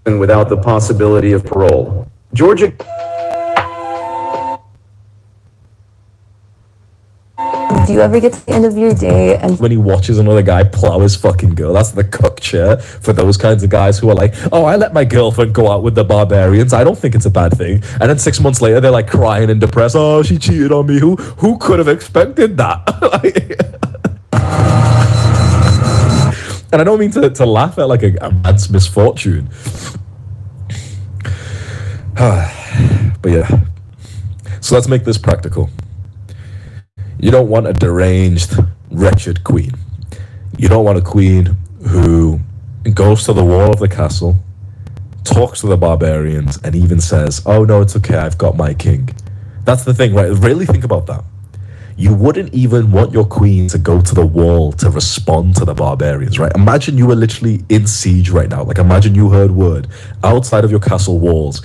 and without the possibility of parole. Georgia. Do you ever get to the end of your day and when he watches another guy plow his fucking girl? That's the cuck chair for those kinds of guys who are like, oh, I let my girlfriend go out with the barbarians, I don't think it's a bad thing. And then 6 months later they're like crying and depressed, oh, she cheated on me. Who could have expected that? And I don't mean to laugh at like a man's misfortune. But yeah, so let's make this practical. You don't want a deranged, wretched queen. You don't want a queen who goes to the wall of the castle, talks to the barbarians, and even says, oh no, it's okay, I've got my king. That's the thing, right? Really think about that. You wouldn't even want your queen to go to the wall to respond to the barbarians, right? Imagine you were literally in siege right now. Like, imagine you heard word outside of your castle walls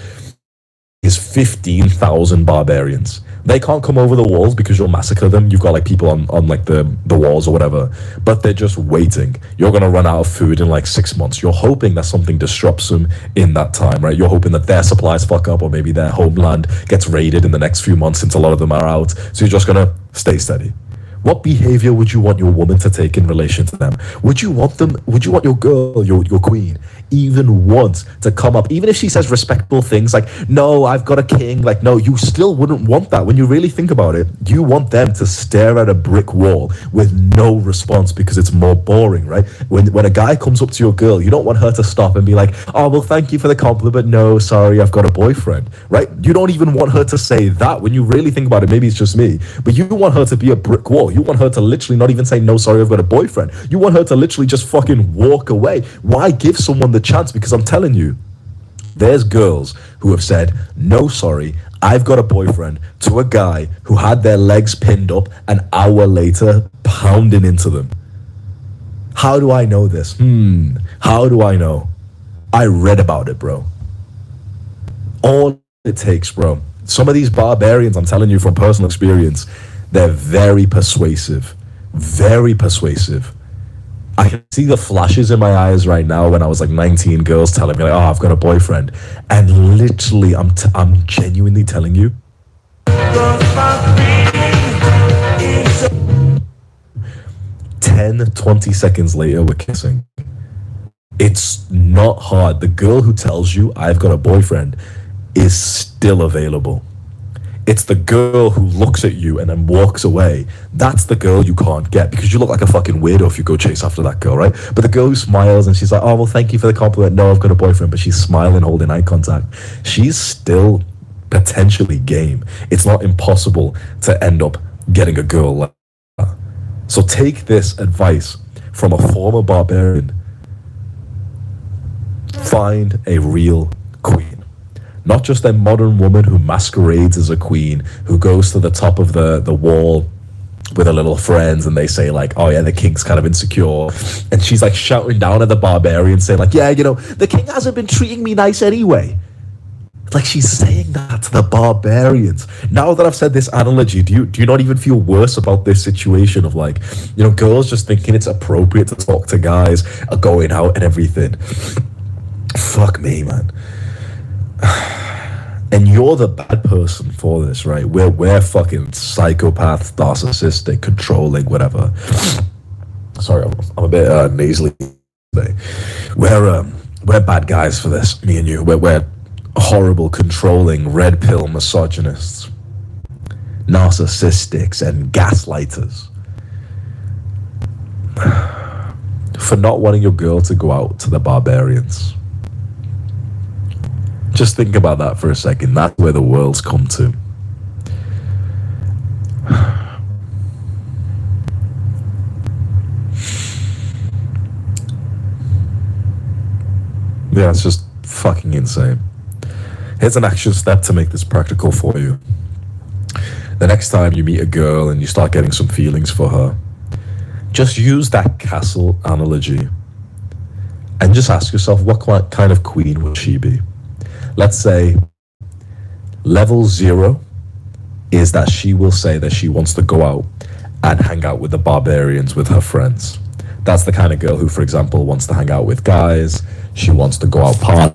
is 15,000 barbarians. They can't come over the walls because you'll massacre them. You've got like people on like the walls or whatever, but they're just waiting. You're gonna run out of food in like 6 months. You're hoping that something disrupts them in that time, right? You're hoping that their supplies fuck up, or maybe their homeland gets raided in the next few months since a lot of them are out. So you're just gonna stay steady. What behavior would you want your woman to take in relation to them? Would you want your girl, your queen, even want to come up, even if she says respectful things like, no, I've got a king, like, no, you still wouldn't want that. When you really think about it, you want them to stare at a brick wall with no response because it's more boring, right? When a guy comes up to your girl, you don't want her to stop and be like, oh, well, thank you for the compliment, no, sorry, I've got a boyfriend, right? You don't even want her to say that. When you really think about it, maybe it's just me, but you want her to be a brick wall. You want her to literally not even say, no, sorry, I've got a boyfriend. You want her to literally just fucking walk away. Why give someone the chance? Because I'm telling you, there's girls who have said, no, sorry, I've got a boyfriend, to a guy who had their legs pinned up an hour later, pounding into them. How do I know this? How do I know? I read about it, bro. All it takes, bro. Some of these barbarians, I'm telling you from personal experience, they're very persuasive. Very persuasive. I can see the flashes in my eyes right now when I was like 19, girls telling me like, oh, I've got a boyfriend. And literally, I'm genuinely telling you, 10, 20 seconds later, we're kissing. It's not hard. The girl who tells you I've got a boyfriend is still available. It's the girl who looks at you and then walks away. That's the girl you can't get because you look like a fucking weirdo if you go chase after that girl, right? But the girl who smiles and she's like, oh, well, thank you for the compliment. No, I've got a boyfriend, but she's smiling, holding eye contact. She's still potentially game. It's not impossible to end up getting a girl like that. So take this advice from a former barbarian. Find a real queen. Not just a modern woman who masquerades as a queen, who goes to the top of the wall with her little friends and they say like, oh yeah, the king's kind of insecure. And she's like shouting down at the barbarian saying like, yeah, you know, the king hasn't been treating me nice anyway. Like she's saying that to the barbarians. Now that I've said this analogy, do you not even feel worse about this situation of like, you know, girls just thinking it's appropriate to talk to guys, going out and everything? Fuck me, man. And you're the bad person for this, right? We're fucking psychopaths, narcissistic, controlling, whatever. Sorry, I'm a bit nasally today. We're bad guys for this, me and you. We're horrible, controlling, red pill misogynists, narcissistics, and gaslighters. For not wanting your girl to go out to the barbarians. Just think about that for a second. That's where the world's come to. Yeah, it's just fucking insane. Here's an action step to make this practical for you. The next time you meet a girl and you start getting some feelings for her, just use that castle analogy and just ask yourself, what kind of queen would she be? Let's say level 0 is that she will say that she wants to go out and hang out with the barbarians with her friends. That's the kind of girl who, for example, wants to hang out with guys. She wants to go out party.